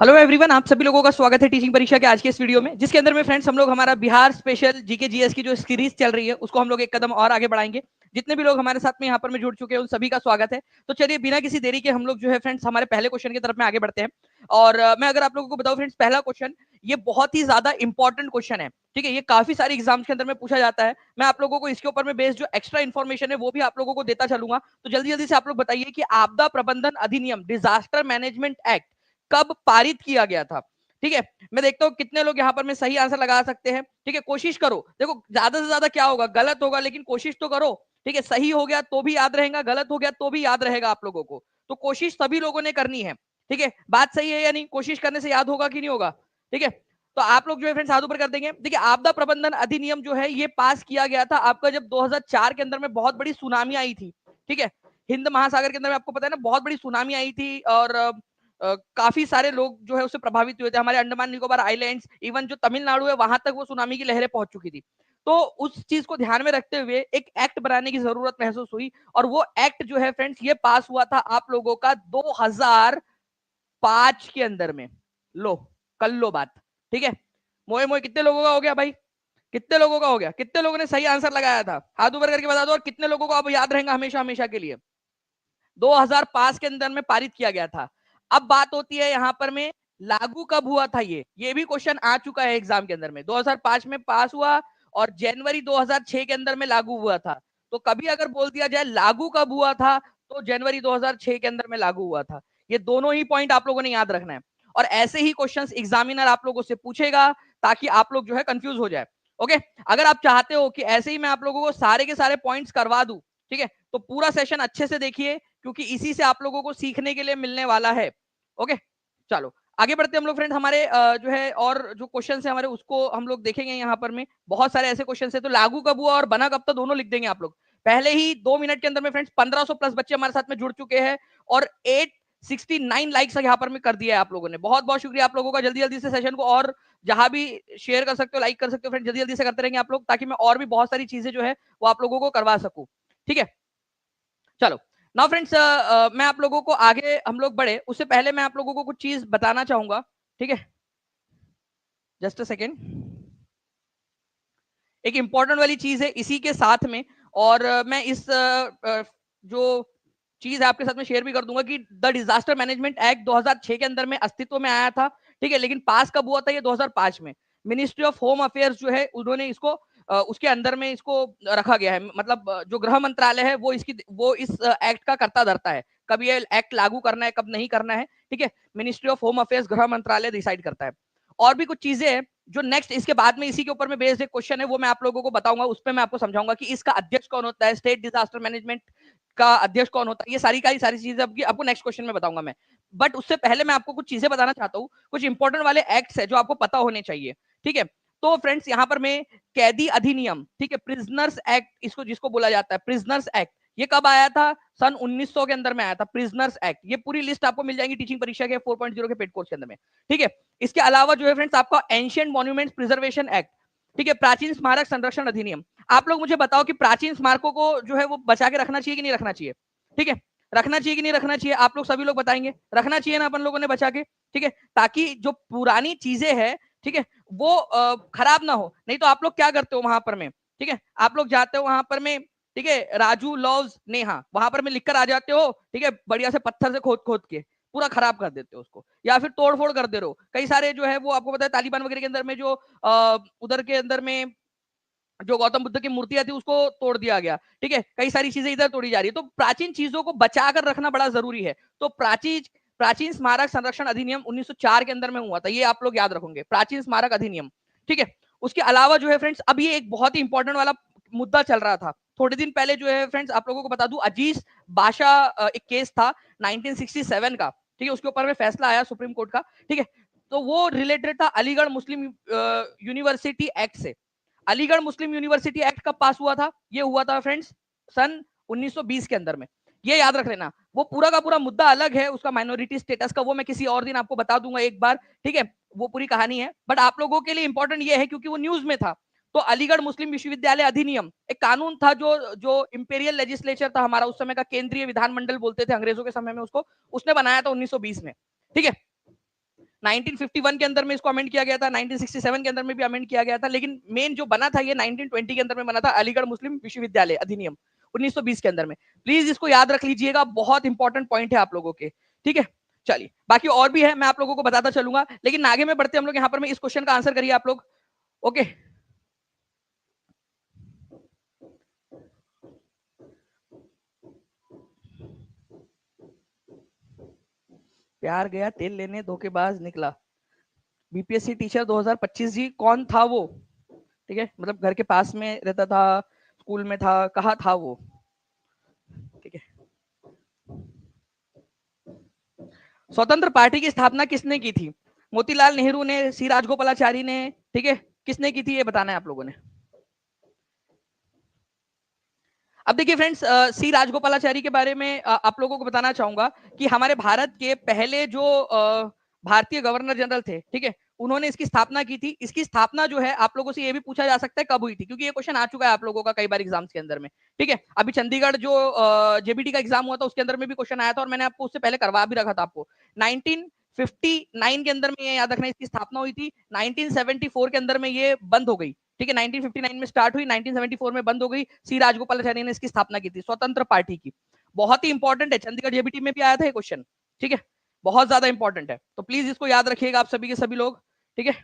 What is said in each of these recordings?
Hello everyone, आप सभी लोगों का स्वागत है टीचिंग परीक्षा के आज के इस वीडियो में, जिसके अंदर में फ्रेंड्स हम लोग हमारा बिहार स्पेशल जीके जीएस की जो सीरीज चल रही है उसको हम लोग एक कदम और आगे बढ़ाएंगे। जितने भी लोग हमारे साथ में यहाँ पर में जुड़ चुके हैं उन सभी का स्वागत है। तो चलिए बिना किसी देरी के हम लोग जो है फ्रेंड्स हमारे पहले क्वेश्चन की तरफ में आगे बढ़ते हैं। और मैं अगर आप लोगों को बताऊं फ्रेंड्स, पहला क्वेश्चन ये बहुत ही ज्यादा इंपॉर्टेंट क्वेश्चन है। ठीक है, ये काफी सारे एग्जाम्स के अंदर में पूछा जाता है। मैं आप लोगों को इसके ऊपर में बेस्ड जो एक्स्ट्रा इन्फॉर्मेशन है वो भी आप लोगों को देता चलूंगा। तो जल्दी जल्दी से आप लोग बताइए कि आपदा प्रबंधन अधिनियम डिजास्टर मैनेजमेंट एक्ट कब पारित किया गया था। ठीक है, मैं देखता हूँ कितने लोग यहाँ पर में सही आंसर लगा सकते हैं। ठीक है, कोशिश करो। देखो ज्यादा से ज्यादा क्या होगा, गलत होगा, लेकिन कोशिश तो करो। ठीक है, सही हो गया तो भी याद रहेगा, गलत हो गया तो भी याद रहेगा आप लोगों को। तो कोशिश सभी लोगों ने करनी है। ठीक है, बात सही है या नहीं? कोशिश करने से याद होगा कि नहीं होगा? ठीक है, तो आप लोग जो है फ्रेंड्स हाथ ऊपर कर देंगे। देखिए, आपदा प्रबंधन अधिनियम जो है ये पास किया गया था आपका जब 2004 के अंदर में बहुत बड़ी सुनामी आई थी। ठीक है, हिंद महासागर के अंदर में आपको पता है ना, बहुत बड़ी सुनामी आई थी और काफी सारे लोग जो है उससे प्रभावित हुए थे। हमारे अंडमान निकोबार आइलैंड्स, इवन जो तमिलनाडु है वहां तक वो सुनामी की लहरें पहुंच चुकी थी। तो उस चीज को ध्यान में रखते हुए एक एक्ट बनाने की जरूरत महसूस हुई, और वो एक्ट जो है फ्रेंड्स ये पास हुआ था आप लोगों का 2005 के अंदर में। लो, कर लो बात। ठीक है, मोए मोए कितने लोगों का हो गया भाई? कितने लोगों का हो गया? कितने लोगों ने सही आंसर लगाया था? हाथ ऊपर करके बता दो। और कितने लोगों को अब याद रहेगा हमेशा हमेशा के लिए? 2005 के अंदर में पारित किया गया था। अब बात होती है यहां पर में लागू कब हुआ था। ये भी क्वेश्चन आ चुका है एग्जाम के अंदर में। 2005 में पास हुआ और जनवरी 2006 के अंदर में लागू हुआ था। तो कभी अगर बोल दिया जाए लागू कब हुआ था, तो जनवरी 2006 के अंदर में लागू हुआ था। ये दोनों ही पॉइंट आप लोगों ने याद रखना है। और ऐसे ही क्वेश्चंस एग्जामिनर आप लोगों से पूछेगा ताकि आप लोग जो है कंफ्यूज हो जाए। ओके, अगर आप चाहते हो कि ऐसे ही मैं आप लोगों को सारे के सारे पॉइंट्स करवा दूं, ठीक है, तो पूरा सेशन अच्छे से देखिए, क्योंकि इसी से आप लोगों को सीखने के लिए मिलने वाला है। ओके, चलो आगे बढ़ते हम लोग फ्रेंड। हमारे जो है और जो क्वेश्चन है हमारे उसको हम लोग देखेंगे। यहाँ पर में बहुत सारे ऐसे क्वेश्चन है। तो लागू कब हुआ और बना कब था दोनों लिख देंगे आप लोग। पहले ही 2 मिनट के अंदर में फ्रेंड्स 1500 प्लस बच्चे हमारे साथ में जुड़ चुके हैं और 869 लाइक्स यहाँ पर में कर दिया है आप लोगों ने। बहुत बहुत शुक्रिया आप लोगों का। जल्दी जल्दी से सेशन को और जहां भी शेयर कर सकते हो, लाइक कर सकते हो फ्रेंड, जल्दी जल्दी से करते रहेंगे आप लोग, ताकि मैं और भी बहुत सारी चीजें जो है वो आप लोगों को करवा सकूं। ठीक है, चलो नाउ फ्रेंड्स, मैं आप लोगों को आगे हम लोग बढ़े उससे पहले मैं आप लोगों को कुछ चीज बताना चाहूंगा। ठीक है, जस्ट अ सेकेंड। एक इंपॉर्टेंट वाली चीज है इसी के साथ में, और मैं इस जो चीज है आपके साथ में शेयर भी कर दूंगा कि द डिजास्टर मैनेजमेंट एक्ट 2006 के अंदर में अस्तित्व में आया था। ठीक है, लेकिन पास कब हुआ था? ये 2005 में। मिनिस्ट्री ऑफ होम अफेयर्स जो है उन्होंने इसको उसके अंदर में इसको रखा गया है। मतलब जो गृह मंत्रालय है वो इस एक्ट का करता धरता है, कब ये एक्ट लागू करना है कब नहीं करना है। ठीक है, मिनिस्ट्री ऑफ होम अफेयर्स, गृह मंत्रालय डिसाइड करता है। और भी कुछ चीजें हैं जो नेक्स्ट इसके बाद में इसी के ऊपर में बेस्ड एक क्वेश्चन है वो मैं आप लोगों को बताऊंगा। उस पर मैं आपको समझाऊंगा कि इसका अध्यक्ष कौन होता है, स्टेट डिजास्टर मैनेजमेंट का अध्यक्ष कौन होता है। ये सारी चीजें आपको नेक्स्ट क्वेश्चन में बताऊंगा मैं। बट उससे पहले मैं आपको कुछ चीजें बताना चाहता हूँ, कुछ इंपॉर्टेंट वाले एक्ट्स है जो आपको पता होने चाहिए। ठीक है, तो फ्रेंड्स यहाँ पर मैं कैदी अधिनियम, ठीक है, प्रिजनर्स एक्ट इसको जिसको बोला जाता है, प्रिजनर्स एक्ट, ये कब आया था? सन 1900 के अंदर में आया था प्रिजनर्स एक्ट। ये पूरी लिस्ट आपको मिल जाएगी टीचिंग परीक्षा के 4.0 के पेड कोर्स के अंदर में। ठीक है, इसके अलावा जो है फ्रेंड्स आपका एंशियंट मॉन्यूमेंट्स प्रिजर्वेशन एक्ट, ठीक है, प्राचीन स्मारक संरक्षण अधिनियम। आप लोग मुझे बताओ कि प्राचीन स्मारकों को जो है वो बचा के रखना चाहिए कि नहीं रखना चाहिए? ठीक है, रखना चाहिए कि नहीं रखना चाहिए? आप लोग सभी लोग बताएंगे रखना चाहिए ना अपन लोगों ने बचा के। ठीक है, ताकि जो पुरानी चीजें हैं, ठीक है, वो खराब ना हो। नहीं तो आप लोग क्या करते हो वहां पर में, ठीक है, आप लोग जाते हो वहां पर में, ठीक है, राजू लव्स नेहा वहां पर में लिखकर आ जाते हो। ठीक है, बढ़िया से पत्थर से खोद खोद के पूरा खराब कर देते हो उसको, या फिर तोड़फोड़ कर दे रहे हो। कई सारे जो है वो आपको पता है तालिबान वगैरह के अंदर में जो उधर के अंदर में जो गौतम बुद्ध की मूर्तियां थी उसको तोड़ दिया गया। ठीक है, कई सारी चीजें इधर तोड़ी जा रही है। तो प्राचीन चीजों को बचाकर रखना बड़ा जरूरी है। तो प्राचीन प्राचीन स्मारक संरक्षण अधिनियम 1904 के अंदर में हुआ था, ये आप लोग याद रखोगे, प्राचीन स्मारक अधिनियम। ठीक है, उसके अलावा जो है फ्रेंड्स अब ये एक बहुत ही इंपॉर्टेंट वाला मुद्दा चल रहा था थोड़े दिन पहले। जो है फ्रेंड्स आप लोगों को बता दूं, अजीज बादशाह एक केस था 1967 का। ठीक है, उसके ऊपर में फैसला आया सुप्रीम कोर्ट का। ठीक है, तो वो रिलेटेड था अलीगढ़ मुस्लिम यूनिवर्सिटी एक्ट से। अलीगढ़ मुस्लिम यूनिवर्सिटी एक्ट कब पास हुआ था? ये हुआ था फ्रेंड्स सन 1920 के अंदर में। ये याद रख लेना। वो पूरा का पूरा मुद्दा अलग है उसका, माइनॉरिटी स्टेटस का, वो मैं किसी और दिन आपको बता दूंगा एक बार। ठीक है, वो पूरी कहानी है, बट आप लोगों के लिए इंपॉर्टेंट ये है क्योंकि वो न्यूज में था। तो अलीगढ़ मुस्लिम विश्वविद्यालय अधिनियम एक कानून था जो जो इंपेरियल लेजिस्लेचर था हमारा उस समय का, केंद्रीय विधानमंडल बोलते थे अंग्रेजों के समय में उसको, उसने बनाया था 1920 में। ठीक है, 1951 के अंदर में इसको अमेंड किया गया था, 1967 के अंदर में भी अमेंड किया गया था, लेकिन मेन जो बना था ये 1920 के अंदर में बना था, अलीगढ़ मुस्लिम विश्वविद्यालय अधिनियम 1920 के अंदर में। प्लीज इसको याद रख लीजिएगा, बहुत इंपॉर्टेंट पॉइंट है आप लोगों के, ठीक है। चलिए, बाकी और भी है, मैं आप लोगों को बताता चलूंगा, लेकिन आगे में बढ़ते हम लोग यहाँ पर में इस क्वेश्चन का आंसर करिए आप लोग। ओके, प्यार गया तेल लेने धोखेबाज निकला, बीपीएससी टीचर 2025 जी, कौन था वो? ठीक है, मतलब घर के पास में रहता था, स्कूल में था, कहाँ था वो? ठीक है। स्वतंत्र पार्टी की स्थापना किसने की थी? मोतीलाल नेहरू ने, सी राजगोपालाचारी ने, ठीक है, किसने की थी ये बताना है आप लोगों ने। अब देखिए फ्रेंड्स, सी राजगोपालाचारी के बारे में आप लोगों को बताना चाहूंगा कि हमारे भारत के पहले जो भारतीय गवर्नर जनरल थे, ठीक है, उन्होंने इसकी स्थापना की थी। इसकी स्थापना जो है आप लोगों से ये भी पूछा जा सकता है कब हुई थी, क्योंकि ये क्वेश्चन आ चुका है आप लोगों का कई बार एग्जाम्स के अंदर में, ठीक है। अभी चंडीगढ़ जो जेबीटी का एग्जाम हुआ था उसके अंदर में भी क्वेश्चन आया था, और मैंने आपको उससे पहले करवा भी रखा था आपको। 1959 के अंदर में ये याद रखना, इसकी स्थापना हुई थी। 1974 के अंदर में ये बंद हो गई, ठीक है। 1959 में स्टार्ट हुई, 1974 में बंद हो गई। सी राजगोपालाचारी ने इसकी स्थापना की थी, स्वतंत्र पार्टी की। बहुत ही इंपॉर्टेंट है, चंडीगढ़ जेबीटी में भी आया था ये क्वेश्चन, ठीक है, बहुत ज्यादा इंपॉर्टेंट है, तो प्लीज इसको याद रखिएगा आप सभी के सभी लोग, ठीक है।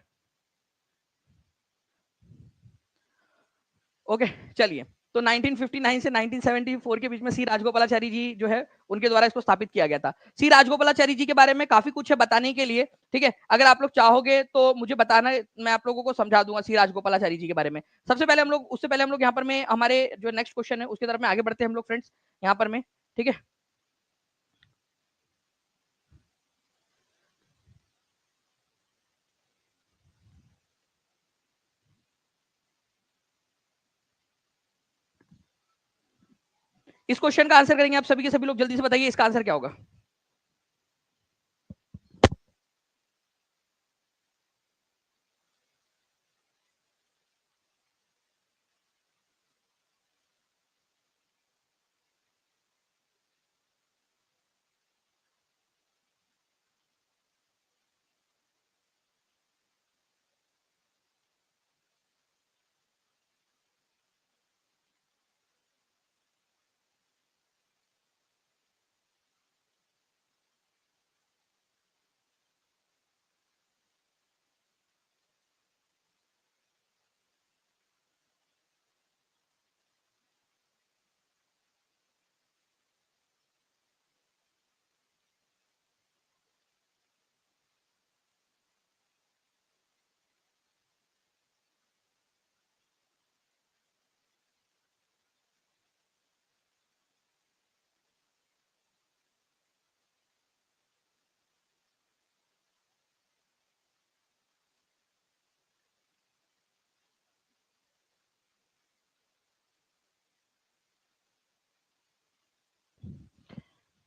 ओके, चलिए, तो 1959 से 1974 के बीच में सी राजगोपालाचारी जी जो है उनके द्वारा इसको स्थापित किया गया था। सी राजगोपालाचारी जी के बारे में काफी कुछ है बताने के लिए, ठीक है। अगर आप लोग चाहोगे तो मुझे बताना, मैं आप लोगों को समझा दूंगा सी राजगोपालाचारी जी के बारे में। सबसे पहले हम लोग, उससे पहले हम लोग यहाँ पर में हमारे जो नेक्स्ट क्वेश्चन है उसकी तरफ में आगे बढ़ते हैं हम लोग फ्रेंड्स, यहाँ पर में, ठीक है। इस क्वेश्चन का आंसर करेंगे आप सभी के सभी लोग, जल्दी से बताइए इसका आंसर क्या होगा।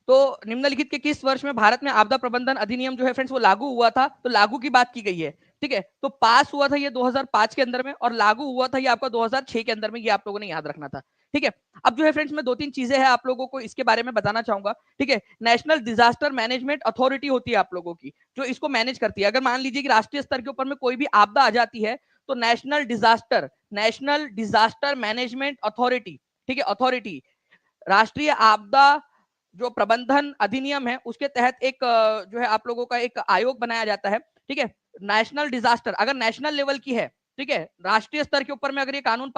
तो निम्नलिखित के किस वर्ष में भारत में आपदा प्रबंधन अधिनियम जो है फ्रेंड्स वो लागू हुआ था? तो लागू की बात की गई है, ठीक है। तो पास हुआ था ये 2005 के अंदर में, और लागू हुआ था ये आपका 2006 के अंदर में, ये आप लोगों ने याद रखना था, ठीक है। अब जो है फ्रेंड्स मैं दो तीन चीजें हैं आप लोगों को इसके बारे में बताना चाहूंगा, ठीक है। नेशनल डिजास्टर मैनेजमेंट अथॉरिटी होती है आप लोगों की, जो इसको मैनेज करती है। अगर मान लीजिए कि राष्ट्रीय स्तर के ऊपर में कोई भी आपदा आ जाती है, तो नेशनल डिजास्टर मैनेजमेंट अथॉरिटी, ठीक है, अथॉरिटी, राष्ट्रीय आपदा जो प्रबंधन अधिनियम है उसके तहत एक जो है आप लोगों का एक आयोग बनाया जाता है, ठीक है। नेशनल डिजास्टर अगर नेशनल लेवल की है, ठीक है, राष्ट्रीय स्तर के ऊपर में अगर ये कानून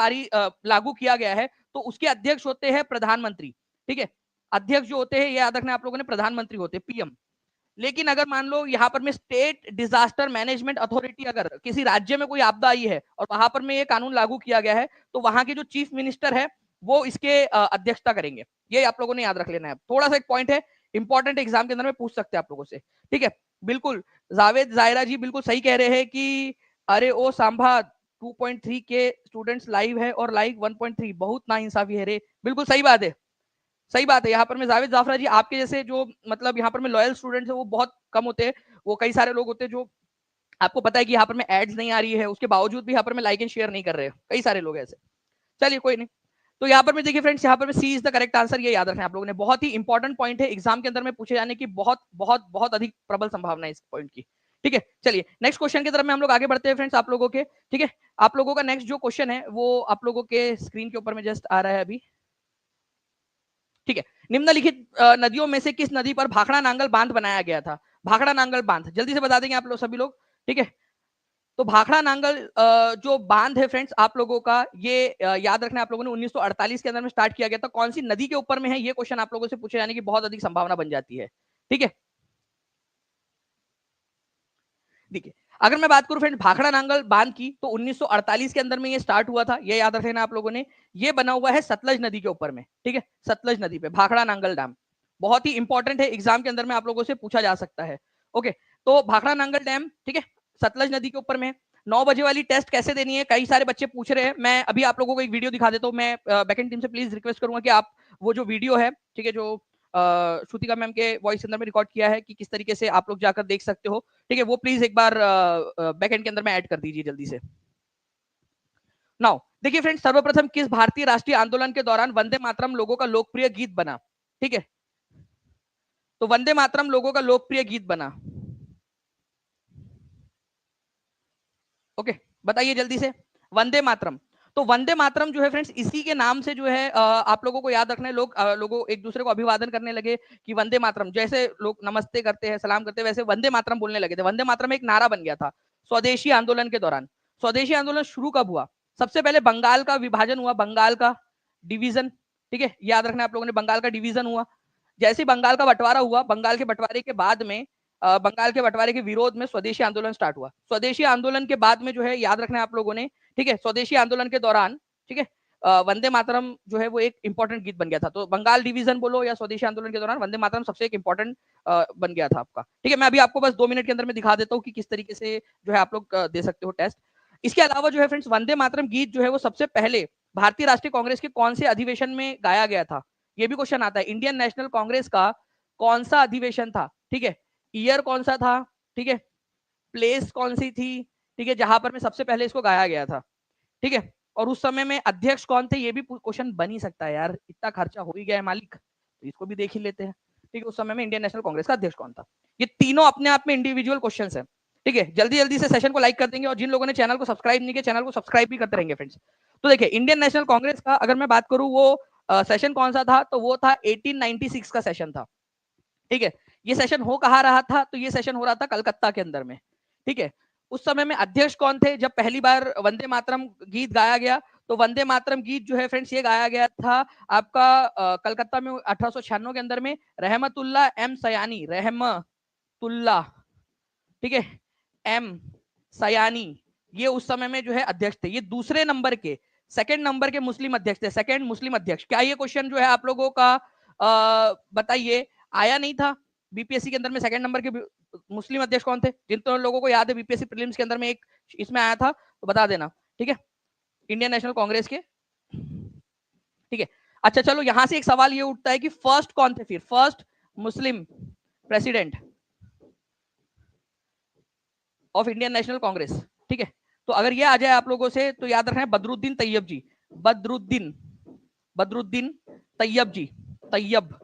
लागू किया गया है, तो उसके अध्यक्ष होते हैं प्रधानमंत्री, ठीक है। अध्यक्ष जो होते हैं ये याद रखना आप लोगों ने, प्रधानमंत्री होते हैं, पीएम। लेकिन अगर मान लो यहाँ पर में स्टेट डिजास्टर मैनेजमेंट अथॉरिटी, अगर किसी राज्य में कोई आपदा आई है और वहां पर में ये कानून लागू किया गया है, तो वहां के जो चीफ मिनिस्टर है वो इसके अध्यक्षता करेंगे। ये आप लोगों ने याद रख लेना है, थोड़ा सा एक पॉइंट है, इंपॉर्टेंट एग्जाम के अंदर में पूछ सकते हैं आप लोगों से, ठीक है। बिल्कुल, जावेद जायरा जी बिल्कुल सही कह रहे हैं कि अरे ओ सांभा 2.3 के स्टूडेंट्स लाइव है और लाइक 1.3, बहुत नाइंसाफी है रे। बिल्कुल सही बात है, सही बात है। यहाँ पर मैं जावेद जाफरा जी, आपके जैसे जो मतलब यहाँ पर में लॉयल स्टूडेंट्स है वो बहुत कम होते हैं। वो कई सारे लोग होते हैं जो, आपको पता है कि यहाँ पर में एड्स नहीं आ रही है, उसके बावजूद भी यहाँ पर में लाइक एंड शेयर नहीं कर रहे हैं, कई सारे लोग ऐसे। चलिए कोई नहीं। तो यहाँ पर में देखिए फ्रेंड्स, यहाँ पर में सी इज द करेक्ट आंसर, ये याद रखें आप लोगों ने, बहुत ही इंपॉर्टेंट पॉइंट है, एग्जाम के अंदर में पूछे जाने की बहुत बहुत बहुत अधिक प्रबल संभावना है इस पॉइंट की, ठीक है, चलिए नेक्स्ट क्वेश्चन की तरफ में हम लोग आगे बढ़ते हैं फ्रेंड्स आप लोगों के। ठीक है, आप लोगों का नेक्स्ट जो क्वेश्चन है वो आप लोगों के स्क्रीन के ऊपर में जस्ट आ रहा है अभी। ठीक है, निम्नलिखित नदियों में से किस नदी पर भाखड़ा नांगल बांध बनाया गया था? भाखड़ा नांगल बांध जल्दी से बता देंगे आप लोग सभी लोग। ठीक है, तो भाखड़ा नांगल जो बांध है फ्रेंड्स आप लोगों का, ये याद रखना आप लोगों ने 1948 के अंदर में स्टार्ट किया गया था। कौन सी नदी के ऊपर में है, ये क्वेश्चन आप लोगों से पूछे जाने की बहुत अधिक संभावना बन जाती है। ठीक है, देखिए अगर मैं बात करूं फ्रेंड भाखड़ा नांगल बांध की, तो 1948 के अंदर में ये स्टार्ट हुआ था, ये याद रखना आप लोगों ने। ये बना हुआ है सतलज नदी के ऊपर में। ठीक है, सतलज नदी पे भाखड़ा नांगल डैम बहुत ही इंपॉर्टेंट है, एग्जाम के अंदर में आप लोगों से पूछा जा सकता है। ओके, तो भाखड़ा नांगल डैम ठीक है सतलज नदी के ऊपर में। 9 बजे वाली टेस्ट कैसे देनी है, कई सारे बच्चे पूछ रहे हैं। मैं अभी आप लोगों को एक वीडियो दिखा देता हूँ। मैं बैकेंड टीम से प्लीज रिक्वेस्ट करूंगा कि आप वो जो वीडियो है ठीक है, जो श्रुतिका मैम के वॉइस के अंदर में रिकॉर्ड किया है कि किस तरीके से आप लोग जाकर देख सकते हो, ठीक है, वो प्लीज एक बार बैक एंड के अंदर में ऐड कर दीजिए जल्दी से। नाउ देखिए फ्रेंड्स, सर्वप्रथम किस भारतीय राष्ट्रीय आंदोलन के दौरान वंदे मातरम लोगों का लोकप्रिय गीत बना? ठीक है, तो वंदे मातरम लोगों का लोकप्रिय गीत बना। ओके, बताइए जल्दी से। वंदे मातरम, तो वंदे मातरम जो है फ्रेंड्स इसी के नाम से जो है आप लोगों को याद रखना है। लोगों एक दूसरे को अभिवादन करने लगे कि वंदे मातरम, जैसे लोग नमस्ते करते हैं सलाम करते हैं वैसे वंदे मातरम बोलने लगे थे। वंदे मातरम एक नारा बन गया था स्वदेशी आंदोलन के दौरान। स्वदेशी आंदोलन शुरू कब हुआ? सबसे पहले बंगाल का विभाजन हुआ, बंगाल का डिवीजन। ठीक है, याद रखना आप लोगों ने, बंगाल का डिवीजन हुआ। जैसे ही बंगाल का बंटवारा हुआ, बंगाल के बंटवारे के बाद में बंगाल के बंटवारे के विरोध में स्वदेशी आंदोलन स्टार्ट हुआ। स्वदेशी आंदोलन के बाद में जो है याद रखना है आप लोगों ने, ठीक है, स्वदेशी आंदोलन के दौरान ठीक है वंदे मातरम जो है वो एक इंपॉर्टेंट गीत बन गया था। तो बंगाल डिवीजन बोलो या स्वदेशी आंदोलन के दौरान वंदे मातरम सबसे एक इंपॉर्टेंट बन गया था आपका। ठीक है, मैं अभी आपको बस 2 मिनट के अंदर में दिखा देता हूँ कि किस तरीके से जो है आप लोग दे सकते हो टेस्ट। इसके अलावा जो है फ्रेंड्स वंदे मातरम गीत जो है वो सबसे पहले भारतीय राष्ट्रीय कांग्रेस के कौन से अधिवेशन में गाया गया था? ये भी क्वेश्चन आता है। इंडियन नेशनल कांग्रेस का कौन सा अधिवेशन था? ठीक है, ईयर कौन सा था? ठीक है, प्लेस कौन सी थी? ठीक है, जहां पर में सबसे पहले इसको गाया गया था। ठीक है, और उस समय में अध्यक्ष कौन थे? ये भी क्वेश्चन बन ही सकता है यार, इतना खर्चा हो ही गया है मालिक, तो इसको भी देख ही लेते हैं। ठीक है, उस समय में इंडियन नेशनल कांग्रेस का अध्यक्ष कौन था? ये तीनों अपने आप में इंडिविजुअल क्वेश्चन है। ठीक है, जल्दी जल्दी से सेशन को लाइक कर देंगे, और जिन लोगों ने चैनल को सब्सक्राइब नहीं किया चैनल को सब्सक्राइब भी करते रहेंगे फ्रेंड्स। तो देखिए इंडियन नेशनल कांग्रेस का अगर मैं बात करूं वो सेशन कौन सा था, तो वो था 1896 का सेशन था। ठीक है, ये सेशन हो कहाँ रहा था? तो ये सेशन हो रहा था कलकत्ता के अंदर में। ठीक है, उस समय में अध्यक्ष कौन थे जब पहली बार वंदे मातरम गीत गाया गया? तो वंदे मातरम गीत जो है फ्रेंड्स ये गाया गया था आपका कलकत्ता में 1896 के अंदर में रहमतुल्ला एम सयानी, रहमतुल्ला ठीक है एम सयानी, ये उस समय में जो है अध्यक्ष थे। ये दूसरे नंबर के, सेकंड नंबर के मुस्लिम अध्यक्ष थे, सेकंड मुस्लिम अध्यक्ष। क्या ये क्वेश्चन जो है आप लोगों का बताइए आया नहीं था बीपीएससी के अंदर में? सेकंड नंबर के मुस्लिम अध्यक्ष कौन थे? जिन तो लोगों को याद है बीपीएससी प्रीलिम्स के अंदर में एक इसमें आया था, तो बता देना। ठीक है, इंडियन नेशनल कांग्रेस के। ठीक है, अच्छा चलो यहां से एक सवाल ये उठता है कि फर्स्ट कौन थे फिर, first Muslim president of Indian national Congress? ठीक है, तो अगर ये आ जाए आप लोगों से तो याद रखना है बदरुद्दीन तैयब जी, बदरुद्दीन, बदरुद्दीन तैयब जी, तैयब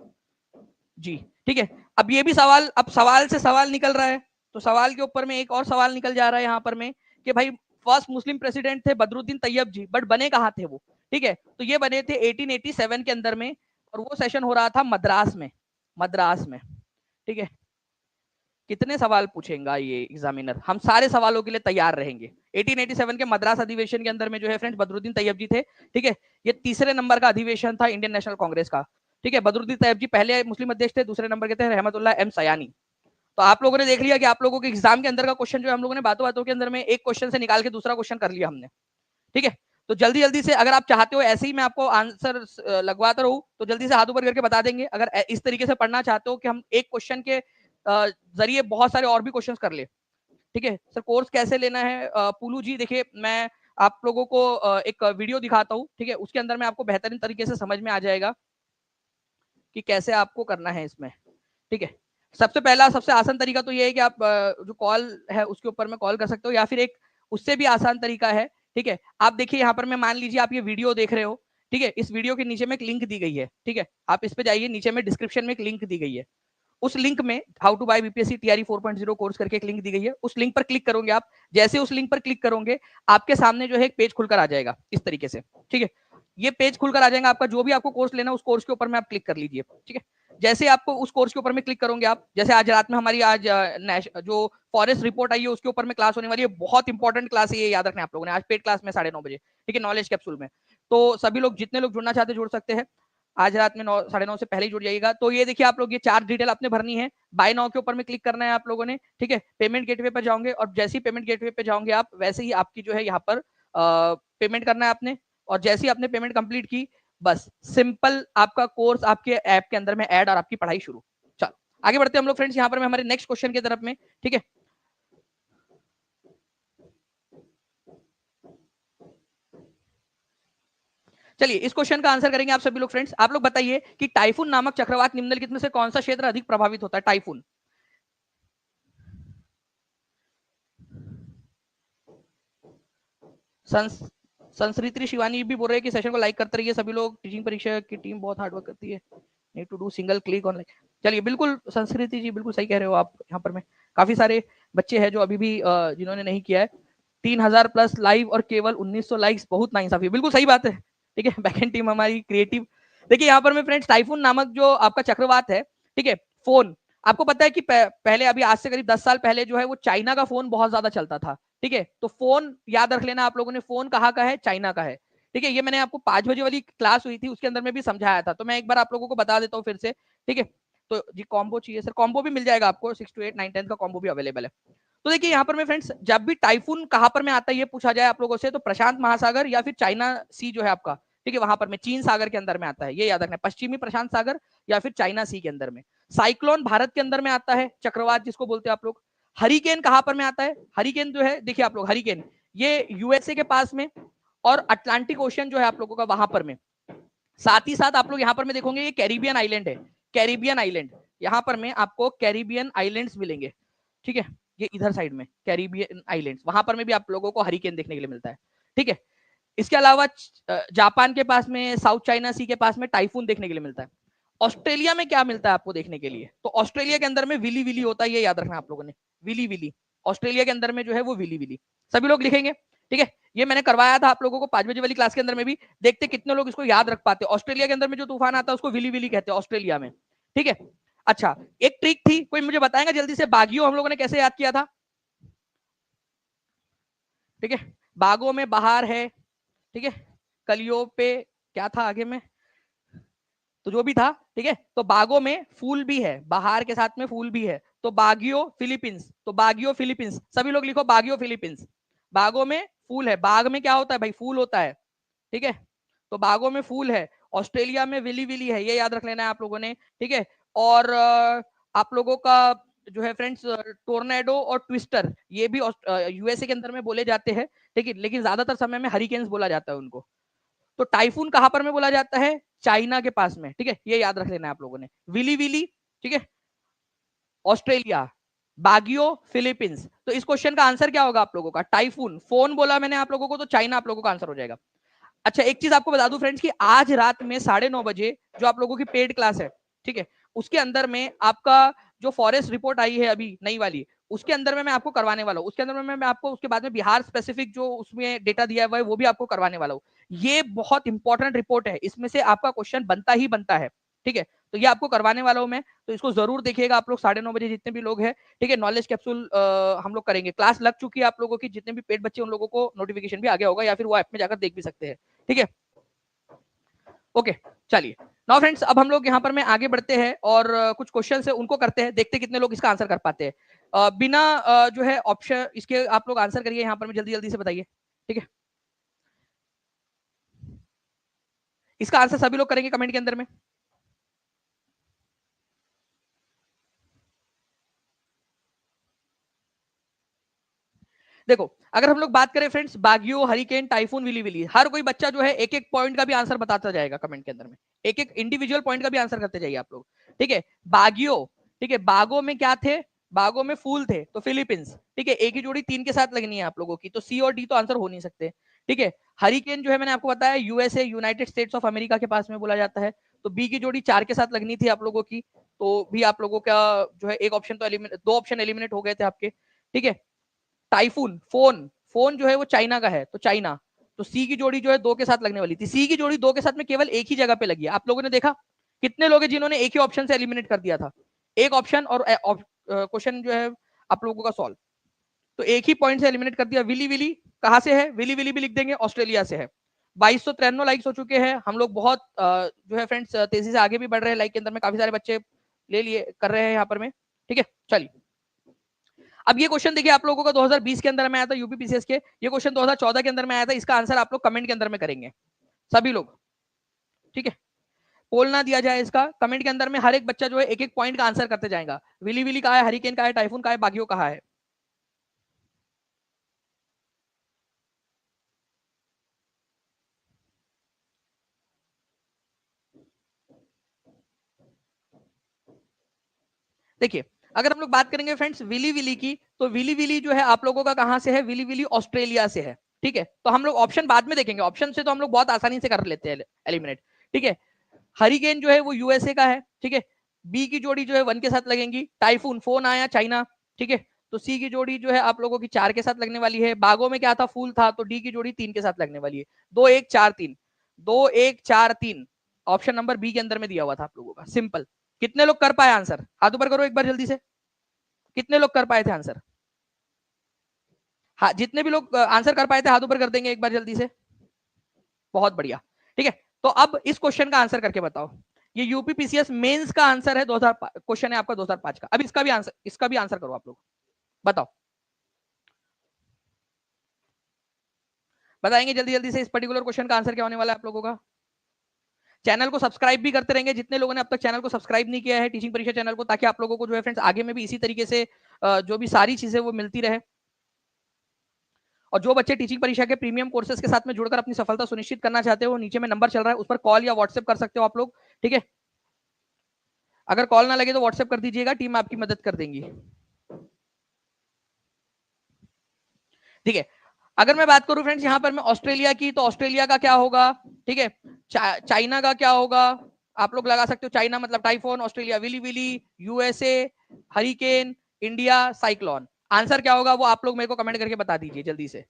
जी। ठीक है, अब ये भी सवाल, अब सवाल से सवाल निकल रहा है, तो सवाल के ऊपर में एक और सवाल निकल जा रहा है यहाँ पर में कि भाई फर्स्ट मुस्लिम प्रेसिडेंट थे बदरुद्दीन तैयब जी, बट बने कहाँ थे वो? ठीक है, तो ये बने थे 1887 के अंदर में, और वो सेशन हो रहा था मद्रास में, मद्रास में। ठीक है, कितने सवाल पूछेगा ये एग्जामिनर, हम सारे सवालों के लिए तैयार रहेंगे। 1887 के मद्रास अधिवेशन के अंदर में जो है फ्रेंड्स बदरुद्दीन तैयब जी थे। ठीक है, ये तीसरे नंबर का अधिवेशन था इंडियन नेशनल कांग्रेस का। ठीक है, बदरुद्दीन तैयब जी पहले मुस्लिम अध्यक्ष थे, दूसरे नंबर के थे रहमतुल्लाह एम सयानी। तो आप लोगों ने देख लिया कि आप लोगों के एग्जाम के अंदर का क्वेश्चन जो हम लोगों ने बातों बातों के अंदर में एक क्वेश्चन से निकाल के दूसरा क्वेश्चन कर लिया हमने। ठीक है, तो जल्दी जल्दी से अगर आप चाहते हो ऐसे ही मैं आपको आंसर लगवाता रहूं तो जल्दी से हाथ ऊपर करके बता देंगे। अगर इस तरीके से पढ़ना चाहते हो कि हम एक क्वेश्चन के जरिए बहुत सारे और भी क्वेश्चन कर ले। ठीक है सर, कोर्स कैसे लेना है पुलू जी? देखिए मैं आप लोगों को एक वीडियो दिखाता हूँ, ठीक है, उसके अंदर में आपको बेहतरीन तरीके से समझ में आ जाएगा कि कैसे आपको करना है इसमें। ठीक है, सबसे पहला सबसे आसान तरीका तो ये है कि आप जो कॉल है उसके ऊपर में कॉल कर सकते हो, या फिर एक उससे भी आसान तरीका है। ठीक है, आप देखिए यहाँ पर मैं मान लीजिए आप ये वीडियो देख रहे हो, ठीक है, इस वीडियो के नीचे में एक लिंक दी गई है। ठीक है, आप इस पे जाइए, नीचे में डिस्क्रिप्शन में एक लिंक दी गई है, उस लिंक में how to buy BPSC TRE 4.0 course करके एक लिंक दी गई है, उस लिंक पर क्लिक करोगे आप। जैसे उस लिंक पर क्लिक करोगे आपके सामने जो है एक पेज खुलकर आ जाएगा इस तरीके से, ठीक है। ये पेज खुलकर आ जाएगा आपका, जो भी आपको कोर्स लेना उस कोर्स के ऊपर में आप क्लिक कर लीजिए, ठीक है। जैसे आपको उस कोर्स के ऊपर में क्लिक करोगे आप, जैसे आज रात में हमारी आज जो फॉरेस्ट रिपोर्ट आई है उसके ऊपर में क्लास होने वाली है, बहुत इंपॉर्टेंट क्लास है ये, याद रखना आप लोगों ने, आज पेड क्लास में 9:30 बजे, ठीक है, नॉलेज कैप्सूल में। तो सभी लोग, जितने लोग जुड़ना चाहते हैं जुड़ सकते हैं, आज रात में 9:30 से पहले ही जुड़ जाइएगा। तो ये देखिए आप लोग, ये 4 डिटेल आपने भरनी है, बाय नाउ के ऊपर में क्लिक करना है आप लोगों ने, ठीक है। पेमेंट गेटवे पर जाओगे और जैसे ही पेमेंट गेटवे पे जाओगे आप, वैसे ही आपकी जो है यहाँ पर पेमेंट करना है आपने, और जैसे ही आपने पेमेंट कंप्लीट की, बस सिंपल आपका कोर्स आपके ऐप के अंदर में ऐड और आपकी पढ़ाई शुरू। चलो आगे बढ़ते हैं हम लोग फ्रेंड्स यहाँ पर, मैं हमारे नेक्स्ट क्वेश्चन की तरफ में, ठीक है। चलिए इस क्वेश्चन का आंसर करेंगे आप सभी लोग फ्रेंड्स। आप लोग बताइए कि टाइफून नामक चक्रवात निम्नलिखित में से कौन सा क्षेत्र अधिक प्रभावित होता है? टाइफून, संस्कृति शिवानी भी बोल रहे हैं कि सेशन को लाइक करते रहिए सभी लोग, टीचिंग परीक्षा की टीम बहुत हार्डवर्क करती है, need to do single click on like. चलिए बिल्कुल संस्कृति जी, बिल्कुल सही कह रहे हो आप। यहाँ पर में काफी सारे बच्चे हैं जो अभी भी जिन्होंने नहीं किया है। 3000 प्लस लाइव और केवल 1900 लाइक्स, बहुत नाइंसाफी, बिल्कुल सही बात है, ठीक है। बैकएंड टीम हमारी क्रिएटिव। देखिए यहाँ पर में फ्रेंड्स, टाइफून नामक जो आपका चक्रवात है, ठीक है, फोन, आपको पता है कि पहले, अभी आज से करीब 10 साल पहले जो है वो चाइना का फोन बहुत ज्यादा चलता था, ठीक है। तो फोन याद रख लेना आप लोगों ने, फोन कहाँ का है? चाइना का है, ठीक है। ये मैंने आपको 5 बजे वाली क्लास हुई थी उसके अंदर में भी समझाया था, तो मैं एक बार आप लोगों को बता देता हूँ फिर से, ठीक है। तो जी कॉम्बो चाहिए सर, कॉम्बो भी मिल जाएगा आपको, 6 to 8 9 10 का कॉम्बो भी अवेलेबल है। तो देखिए यहाँ पर में फ्रेंड्स, जब भी टाइफून कहाँ पर में आता है ये पूछा जाए आप लोगों से, तो प्रशांत महासागर या फिर चाइना सी जो है आपका, ठीक है, वहां पर में चीन सागर के अंदर में आता है, ये याद रखना है, पश्चिमी प्रशांत सागर या फिर चाइना सी के अंदर में। साइक्लोन भारत के अंदर में आता है, चक्रवात जिसको बोलते हैं आप लोग। हरिकेन कहां पर में आता है? हरिकेन जो है, देखिए आप लोग, हरिकेन ये यूएसए के पास में और अटलांटिक ओशियन जो है आप लोगों का वहां पर में। साथ ही साथ आप लोग यहाँ पर में देखोगे ये कैरिबियन आइलैंड है, कैरिबियन आइलैंड, यहाँ पर में आपको कैरिबियन आइलैंड्स मिलेंगे, ठीक है। ये इधर साइड में कैरिबियन आइलैंड्स, वहां पर में भी आप लोगों को हरिकेन देखने के लिए मिलता है, ठीक है। इसके अलावा जापान के पास में, साउथ चाइना सी के पास में टाइफून देखने के लिए मिलता है। ऑस्ट्रेलिया में क्या मिलता है आपको देखने के लिए? तो ऑस्ट्रेलिया के अंदर में विली विली होता है, ये याद रखना आप लोगों ने, विली विली, ऑस्ट्रेलिया के अंदर में जो है वो विली विली, सभी लोग लिखेंगे, ठीक है। ये मैंने करवाया था आप लोगों को 5 बजे वाली क्लास के अंदर में भी, देखते कितने लोग इसको याद रख पाते। ऑस्ट्रेलिया के अंदर में जो तूफान आता है उसको विली विली कहते हैं ऑस्ट्रेलिया में, ठीक है। अच्छा, एक ट्रिक थी, कोई मुझे बताएगा जल्दी से, बागियो हम लोगों ने कैसे याद किया था? ठीक है, बागों में बहार है, ठीक है, कलियों पे क्या था आगे में, तो जो भी था, ठीक है। तो बागों में फूल भी है, बहार के साथ में फूल भी है, तो बागियो फिलीपींस, तो बागियो फिलीपींस, सभी लोग लिखो बागियो फिलीपींस। बागों में फूल है, बाग में क्या होता है भाई? फूल होता है, ठीक है। तो बागों में फूल है, ऑस्ट्रेलिया में विली विली है, ये याद रख लेना है आप लोगों ने, ठीक है। और आप लोगों का जो है फ्रेंड्स, टोर्नेडो और ट्विस्टर, ये भी यूएसए के अंदर में बोले जाते हैं, ठीक है, लेकिन ज्यादातर समय में हरिकेन्स बोला जाता है उनको। तो टाइफून कहां पर में बोला जाता है? चाइना के पास में, ठीक है, ये याद रख लेना है आप लोगों ने। विली विली, ठीक है, ऑस्ट्रेलिया, बागियो फिलीपींस। तो इस क्वेश्चन का आंसर क्या होगा आप लोगों का? टाइफून, फोन बोला मैंने आप लोगों को, तो चाइना आप लोगों का आंसर हो जाएगा। अच्छा, एक चीज आपको बता दूं फ्रेंड्स कि आज रात में 9:30 बजे जो आप लोगों की पेड क्लास है, ठीक है, उसके अंदर में आपका जो फॉरेस्ट रिपोर्ट आई है अभी नई वाली, उसके अंदर में मैं आपको करवाने वाला हूँ। उसके अंदर में मैं आपको उसके बाद में बिहार स्पेसिफिक जो उसमें डेटा दिया हुआ है वो भी आपको करवाने वाला हूँ। ये बहुत इंपॉर्टेंट रिपोर्ट है, इसमें से आपका क्वेश्चन बनता ही बनता है, ठीक है। तो ये आपको करवाने वाला हूँ मैं, तो इसको जरूर देखिएगा आप लोग 9:30 बजे जितने भी लोग हैं, ठीक है। नॉलेज कैप्सूल हम लोग करेंगे, क्लास लग चुकी है आप लोगों की, जितने भी पेड बच्चे उन लोगों को नोटिफिकेशन भी आ गया होगा, या फिर वो ऐप में जाकर देख भी सकते हैं, ठीक है। ओके, चलिए नाउ फ्रेंड्स, अब हम लोग यहाँ पर में आगे बढ़ते हैं और कुछ क्वेश्चन है उनको करते हैं, देखते हैं कितने लोग इसका आंसर कर पाते हैं। बिना जो है ऑप्शन इसके आप लोग आंसर करिए यहाँ पर में, जल्दी जल्दी से बताइए, ठीक है। इसका आंसर सभी लोग करेंगे कमेंट के अंदर में। देखो, अगर हम लोग बात करें friends, Baguio, hurricane, typhoon, willy willy, हर कोई बच्चा जो है एक एक पॉइंट का भी आंसर बताता जाएगा कमेंट के अंदर में, एक एक इंडिविजुअल पॉइंट का भी आंसर करते जाइए आप लोग, ठीक है। बागियो, ठीक है, बागों में क्या थे? बागों में फूल थे, तो फिलीपींस, ठीक है, एक ही जोड़ी 3 के साथ लगनी है आप लोगों की, तो सी और डी तो आंसर हो नहीं सकते, ठीक है। हरिकेन जो है मैंने आपको बताया USA, United states of America के पास में बोला जाता है, तो बी की जोड़ी 4 के साथ लगनी थी आप लोगों की, तो भी आप लोगों का जो है एक ऑप्शन तो एलिमिनेट, 2 ऑप्शन एलिमिनेट हो गए थे आपके, ठीक है। टाइफून, फोन, फोन जो है वो चाइना का है, तो चाइना, तो सी की जोड़ी जो है 2 के साथ लगने वाली थी। सी की जोड़ी 2 के साथ में केवल एक ही जगह पे लगी है। आप लोगों ने देखा कितने लोग हैं जिन्होंने एक ही ऑप्शन से एलिमिनेट कर दिया था, एक ऑप्शन और क्वेश्चन जो है आप लोगों का सॉल्व, तो एक ही पॉइंट से एलिमिनेट कर दिया। विली विली कहां से है, विली विली भी लिख देंगे, ऑस्ट्रेलिया से है। 2293 लाइक्स हो चुके हैं, हम लोग बहुत जो है फ्रेंड्स तेजी से आगे भी बढ़ रहे हैं, लाइक के अंदर में काफी सारे बच्चे ले लिए कर रहे हैं यहाँ पर में, ठीक है। चलिए अब ये क्वेश्चन देखिए आप लोगों का 2020 के अंदर में आया था यूपीपीसीएस के, ये क्वेश्चन 2014 के अंदर में आया था, इसका आंसर आप लोग कमेंट के अंदर में करेंगे सभी लोग, ठीक है। पोल ना दिया जाए इसका, कमेंट के अंदर में हर एक बच्चा जो है एक एक पॉइंट का आंसर करते जाएगा। विली विली कहा है, हरिकेन कहा है, टाइफून कहा है, बागियो कहा है। देखिए अगर हम लोग बात करेंगे फ्रेंड्स विली विली की, तो विली विली जो है आप लोगों का कहां से है, विली विली ऑस्ट्रेलिया से है, ठीक है। तो हम लोग ऑप्शन बाद में देखेंगे, ऑप्शन से तो हम लोग बहुत आसानी से कर लेते हैं एलिमिनेट, ठीक है। हरिकेन जो है वो यूएसए का है, ठीक है। बी की जोड़ी जो है 1 के साथ लगेंगी। टाइफून, फोन आया चाइना, ठीक है। तो सी की जोड़ी जो है आप लोगों की 4 के साथ लगने वाली है। बागों में क्या था, फूल था, तो डी की जोड़ी 3 के साथ लगने वाली है। 2 1 4 3, 2 1 4 3 ऑप्शन नंबर बी के अंदर में दिया हुआ था आप लोगों का, सिंपल। कितने लोग कर पाए आंसर, हाथ ऊपर करो एक बार जल्दी से, कितने लोग कर पाए थे आंसर। हाँ जितने भी लोग आंसर कर पाए थे हाथ ऊपर कर देंगे एक बार जल्दी से, बहुत बढ़िया, ठीक है। तो अब इस क्वेश्चन का आंसर करके बताओ, ये यूपीपीसीएस मेंस का आंसर है, 2000 क्वेश्चन है आपका 2005 का। अब इसका भी आंसर करो आप लोग, बताओ, बताएंगे जल्दी जल्दी से इस पर्टिकुलर क्वेश्चन का आंसर क्या होने वाला है आप लोगों का। चैनल को सब्सक्राइब भी करते रहेंगे जितने लोगों ने अब तक चैनल को सब्सक्राइब नहीं किया है, टीचिंग परीक्षा चैनल को, ताकि आप लोगों को जो है फ्रेंड्स आगे में भी इसी तरीके से जो भी सारी चीजें वो मिलती रहे। और जो बच्चे टीचिंग परीक्षा के प्रीमियम कोर्सेज के साथ में जुड़कर अपनी सफलता सुनिश्चित करना चाहते हो, नीचे में नंबर चल रहा है, उस पर कॉल या व्हाट्सएप कर सकते हो आप लोग, ठीक है। अगर कॉल ना लगे तो व्हाट्सएप कर दीजिएगा, टीम आपकी मदद कर देंगी, ठीक है। अगर मैं बात करूं फ्रेंड्स यहाँ पर मैं ऑस्ट्रेलिया की, तो ऑस्ट्रेलिया का क्या होगा, ठीक है। चाइना का क्या होगा, आप लोग लगा सकते हो, चाइना मतलब typhoon, Australia willy willy, USA hurricane, India cyclone. Answer क्या होगा वो आप लोग मेरे को कमेंट करके बता दीजिए जल्दी से,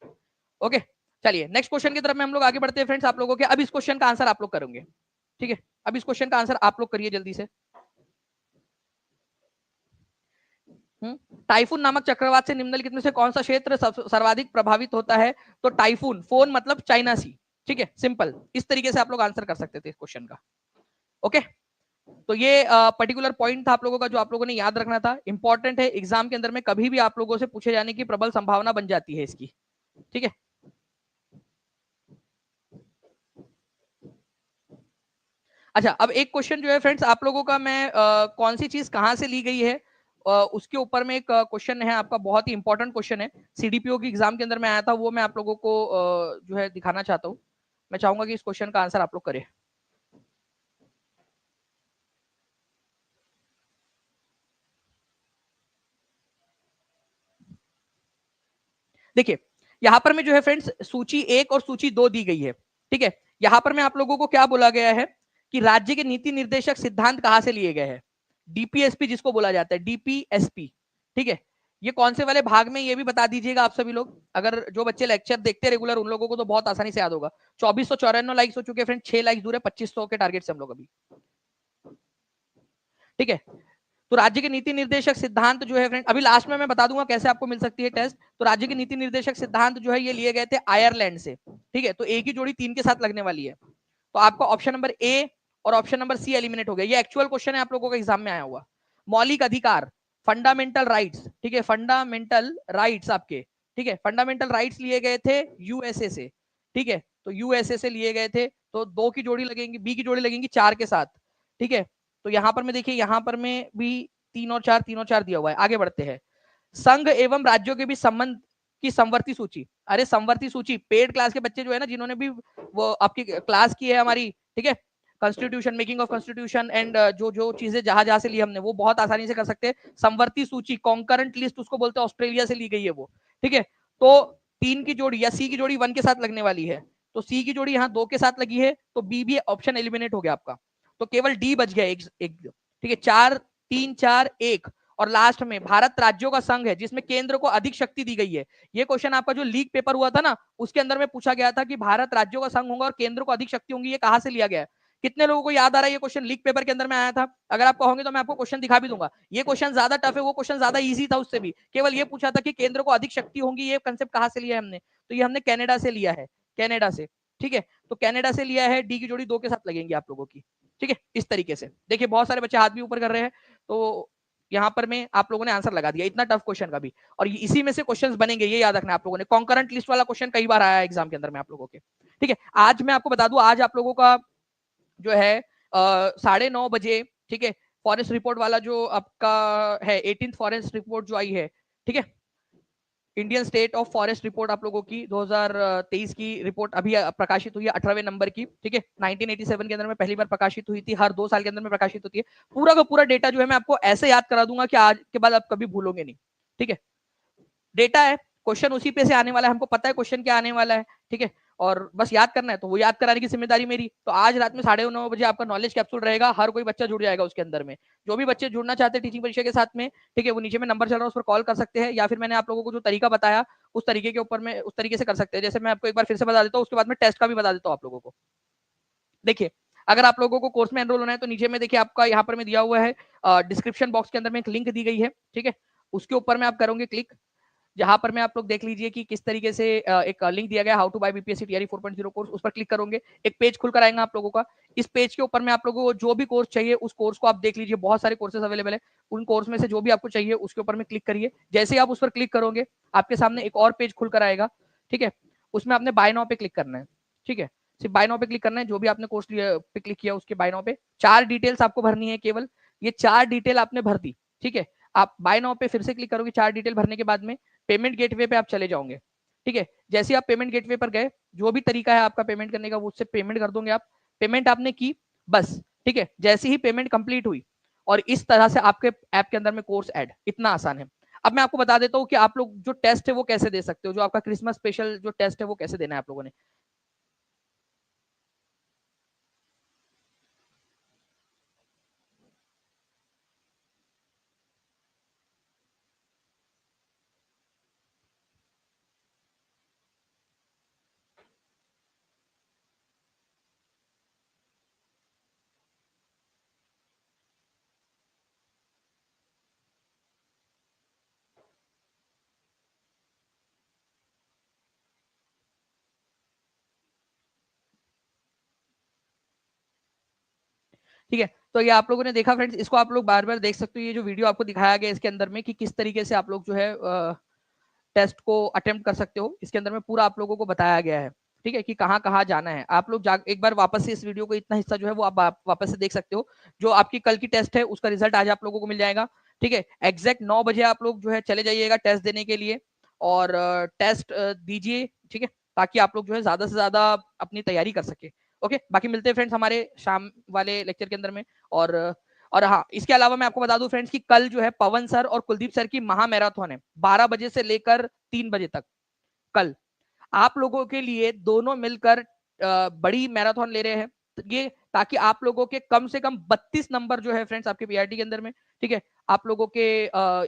ओके। चलिए नेक्स्ट क्वेश्चन की तरफ में हम लोग आगे बढ़ते हैं फ्रेंड्स आप लोगों के। अब इस क्वेश्चन का आंसर आप लोग करेंगे, ठीक है। अब इस क्वेश्चन का आंसर आप लोग करिए जल्दी से। टाइफून नामक चक्रवात से निम्नलिखित में से कौन सा क्षेत्र सर्वाधिक प्रभावित होता है, तो टाइफून, फोन मतलब चाइना सी, ठीक है, सिंपल। इस तरीके से आप लोग आंसर कर सकते थे इस क्वेश्चन का, ओके। तो ये पर्टिकुलर पॉइंट था आप लोगों का जो आप लोगों ने याद रखना था, इंपॉर्टेंट है, एग्जाम के अंदर में कभी भी आप लोगों से पूछे जाने की प्रबल संभावना बन जाती है इसकी, ठीक है। अच्छा अब एक क्वेश्चन जो है फ्रेंड्स आप लोगों का, मैं कौन सी चीज कहां से ली गई है उसके ऊपर में एक क्वेश्चन है आपका, बहुत ही इंपॉर्टेंट क्वेश्चन है, सीडीपीओ की एग्जाम के अंदर में आया था, वो मैं आप लोगों को जो है दिखाना चाहता हूँ। मैं चाहूंगा कि इस क्वेश्चन का आंसर आप लोग करें। देखिए यहां पर में जो है फ्रेंड्स सूची 1 और सूची 2 दी गई है, ठीक है। यहां पर में आप लोगों को क्या बोला गया है कि राज्य के नीति निर्देशक सिद्धांत कहां से लिए गए हैं, डीपीएसपी जिसको बोला जाता है, डीपीएसपी, ठीक है। ये कौन से वाले भाग में ये भी बता दीजिएगा आप सभी लोग, अगर जो बच्चे लेक्चर देखते रेगुलर उन लोगों को तो बहुत आसानी से याद होगा। 2494 लाइक्स हो चुके फ्रेंड, 6 लाइक्स दूर है 2500 के टारगेट से हम लोग अभी, ठीक है। तो राज्य के नीति निर्देशक सिद्धांत जो है फ्रेंड, अभी लास्ट में मैं बता दूंगा कैसे आपको मिल सकती है टेस्ट। तो राज्य के नीति निर्देशक सिद्धांत जो है ये लिए गए थे आयरलैंड से, ठीक है। तो एक ही जोड़ी 3 के साथ लगने वाली है, तो आपका ऑप्शन नंबर ए और ऑप्शन नंबर सी एलिमिनेट हो गया। ये एक्चुअल क्वेश्चन है आप लोगों का एग्जाम में आया हुआ। मौलिक अधिकार, फंडामेंटल राइट्स, ठीक है, फंडामेंटल राइट्स आपके, ठीक है, फंडामेंटल राइट्स लिए गए थे यूएसए से, ठीक है। तो यूएसए से लिए गए थे, तो 2 की जोड़ी लगेंगी, बी की जोड़ी लगेंगी 4 के साथ, ठीक है। तो यहां पर में देखिए, यहां पर में भी 3 और 4 दिया हुआ है। आगे बढ़ते हैं, संघ एवं राज्यों के बीच संबंध की समवर्ती सूची। अरे समवर्ती सूची, पेड क्लास के बच्चे जो है ना, जिन्होंने भी वो आपकी क्लास की है हमारी, ठीक है, constitution, making of constitution and जो जो चीजें जहां जहां से ली हमने, वो बहुत आसानी से कर सकते हैं। समवर्ती सूची, कॉन्करेंट लिस्ट उसको बोलते हैं, ऑस्ट्रेलिया से ली गई है वो, ठीक है। तो 3 की जोड़ी या सी की जोड़ी 1 के साथ लगने वाली है, तो सी की जोड़ी यहाँ 2 के साथ लगी है, तो बी भी ऑप्शन एलिमिनेट हो गया आपका, तो केवल डी बच गया एक, ठीक है। 4 3 4 1 और लास्ट में भारत राज्यों का संघ है जिसमें केंद्र को अधिक शक्ति दी गई है। ये क्वेश्चन आपका जो लीक पेपर हुआ था ना उसके अंदर में पूछा गया था कि भारत राज्यों का संघ होगा और केंद्र को अधिक शक्ति होंगी, ये कहां से लिया गया है? कितने लोगों को याद आ रहा है ये क्वेश्चन लीक पेपर के अंदर में आया था? अगर आप कहोगे तो मैं आपको क्वेश्चन दिखा भी दूंगा। ये क्वेश्चन ज्यादा टफ है, वो क्वेश्चन ज्यादा इजी था उससे भी। केवल ये पूछा था कि केंद्र को अधिक शक्ति होंगी, ये कंसेप्ट कहां से लिया है हमने? तो ये हमने कनाडा से लिया है, कनाडा से। ठीक है, तो कनाडा से लिया है। डी की जोड़ी 2 के साथ लगेंगी आप लोगों की। ठीक है, इस तरीके से देखिए बहुत सारे बच्चे हाथ भी ऊपर कर रहे हैं, तो यहाँ पर में आप लोगों ने आंसर लगा दिया, इतना टफ क्वेश्चन का भी। और इसी में से क्वेश्चन बनेंगे, ये याद रखना आप लोगों ने। कॉन्करेंट लिस्ट वाला क्वेश्चन कई बार आया एग्जाम के अंदर में आप लोगों के। ठीक है, आज मैं आपको बता दूं, आज आप लोगों का जो है 9:30 बजे, ठीक है, फॉरेस्ट रिपोर्ट वाला जो आपका है 18th फॉरेस्ट रिपोर्ट जो आई है, ठीक है, Indian state of forest report आप लोगों की 2023 की रिपोर्ट अभी प्रकाशित हुई है 18वें नंबर की। ठीक है, 1987 के अंदर में पहली बार प्रकाशित हुई थी, हर 2 साल के अंदर में प्रकाशित होती है। पूरा का पूरा डेटा जो है मैं आपको ऐसे याद करा दूंगा कि आज के बाद आप कभी भूलोगे नहीं। ठीक है, डेटा है, क्वेश्चन उसी पे से आने वाला है, हमको पता है क्वेश्चन क्या आने वाला है। ठीक है, और बस याद करना है, तो वो याद कराने की जिम्मेदारी मेरी। तो आज रात में 9:30 बजे आपका नॉलेज कैप्सूल रहेगा, हर कोई बच्चा जुड़ जाएगा उसके अंदर में। जो भी बच्चे जुड़ना चाहते हैं टीचिंग परीक्षा के साथ में, ठीक है, वो नीचे में नंबर चल रहा है उस पर कॉल कर सकते हैं, या फिर मैंने आप लोगों को जो तरीका बताया उस तरीके के ऊपर में उस तरीके से कर सकते हैं। जैसे मैं आपको एक बार फिर से बता देता हूँ, उसके बाद में टेस्ट का भी बता देता हूँ आप लोगों को। देखिए, अगर आप लोगों को कोर्स में एनरोल होना है तो नीचे में देखिए आपका यहाँ पर में दिया हुआ है, डिस्क्रिप्शन बॉक्स के अंदर में एक लिंक दी गई है। ठीक है, उसके ऊपर में आप करोगे क्लिक, जहां पर मैं आप लोग देख लीजिए कि किस तरीके से एक लिंक दिया गया, how to buy BPSC TRE 4.0 course, उस पर क्लिक करोगे, एक पेज खुलकर आएगा आप लोगों का। इस पेज के ऊपर में आप लोगों को जो भी कोर्स चाहिए उस कोर्स को आप देख लीजिए, बहुत सारे कोर्सेज अवेलेबल है। उन कोर्स में से जो भी आपको चाहिए उसके ऊपर में क्लिक करिए। जैसे ही आप उस पर क्लिक करोगे आपके सामने एक और पेज खुलकर आएगा। ठीक है, उसमें आपने बाय नाउ पे क्लिक करना है। ठीक है, सिर्फ बाय नाउ पे क्लिक करना है, जो भी आपने कोर्स पे क्लिक किया उसके बाय नाउ पे 4 डिटेल्स आपको भरनी है केवल। ये 4 डिटेल आपने भर दी। ठीक है, आप बाय नाउ पे फिर से क्लिक करोगे, 4 डिटेल भरने के बाद में पेमेंट गेटवे पे आप चले जाओगे। ठीक है, जैसे आप पेमेंट गेटवे पर गए, जो भी तरीका है आपका पेमेंट करने का वो उससे पेमेंट कर दोगे आप। पेमेंट आपने की, बस। ठीक है, जैसे ही पेमेंट कंप्लीट हुई और इस तरह से आपके ऐप के अंदर में कोर्स ऐड, इतना आसान है। अब मैं आपको बता देता हूँ कि आप लोग जो टेस्ट है वो कैसे दे सकते हो, जो आपका क्रिसमस स्पेशल जो टेस्ट है वो कैसे देना है आप लोगों ने। ठीक है, तो ये आप लोगों ने देखा फ्रेंड्स, इसको आप लोग बार बार देख सकते हो। ये जो वीडियो आपको दिखाया गया इसके अंदर में कि किस तरीके से आप लोग जो है टेस्ट को अटेम्प्ट कर सकते हो, इसके अंदर में पूरा आप लोगों को बताया गया है। ठीक है, कि कहाँ कहाँ जाना है। आप लोग एक बार वापस से इस वीडियो को इतना हिस्सा जो है वो आप वापस से देख सकते हो। जो आपकी कल की टेस्ट है उसका रिजल्ट आज आप लोगों को मिल जाएगा। ठीक है, एग्जैक्ट 9 बजे आप लोग जो है चले जाइएगा टेस्ट देने के लिए, और टेस्ट दीजिए। ठीक है, ताकि आप लोग जो है ज्यादा से ज्यादा अपनी तैयारी कर सके। ओके, बाकी मिलते हैं फ्रेंड्स हमारे शाम वाले लेक्चर के अंदर में। और हाँ, इसके अलावा मैं आपको बता दूं फ्रेंड्स कि कल जो है पवन सर और कुलदीप सर की महा मैराथन है, 12 बजे से लेकर 3 बजे तक। कल आप लोगों के लिए दोनों मिलकर बड़ी मैराथन ले रहे हैं, ये ताकि आप लोगों के कम से कम 32 नंबर जो है फ्रेंड्स आपके पीआरटी के अंदर में, ठीक है, आप लोगों के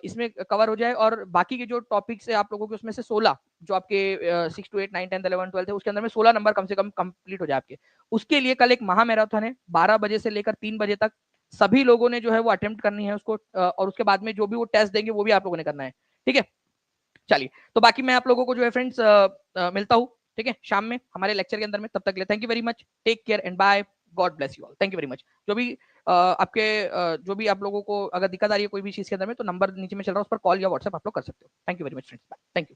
इसमें कवर हो जाए। और बाकी के जो टॉपिक्स है आप लोगों के उसमें से 16 जो आपके 6 to 8 9 10 11 12 है उसके अंदर में 16 नंबर कम से कम कंप्लीट हो जाए आपके। उसके लिए कल एक महा मैराथन है 12 बजे से लेकर 3 बजे तक। सभी लोगों ने जो है वो अटेम्प्ट करनी है उसको, और उसके बाद में जो भी वो टेस्ट देंगे वो भी आप लोगों ने करना है। ठीक है, चलिए, तो बाकी मैं आप लोगों को जो है फ्रेंड्स मिलता हूँ, ठीक है, शाम में हमारे लेक्चर के अंदर में। तब तक ले thank you very much, take care and bye, God bless you all, thank you very much. जो भी जो भी आप लोगों को अगर दिक्कत आ रही है कोई भी चीज के अंदर में, तो नंबर नीचे में चल रहा है उस पर कॉल या व्हाट्सएप आप लोग कर सकते हो। Thank you very much friends, bye, thank you.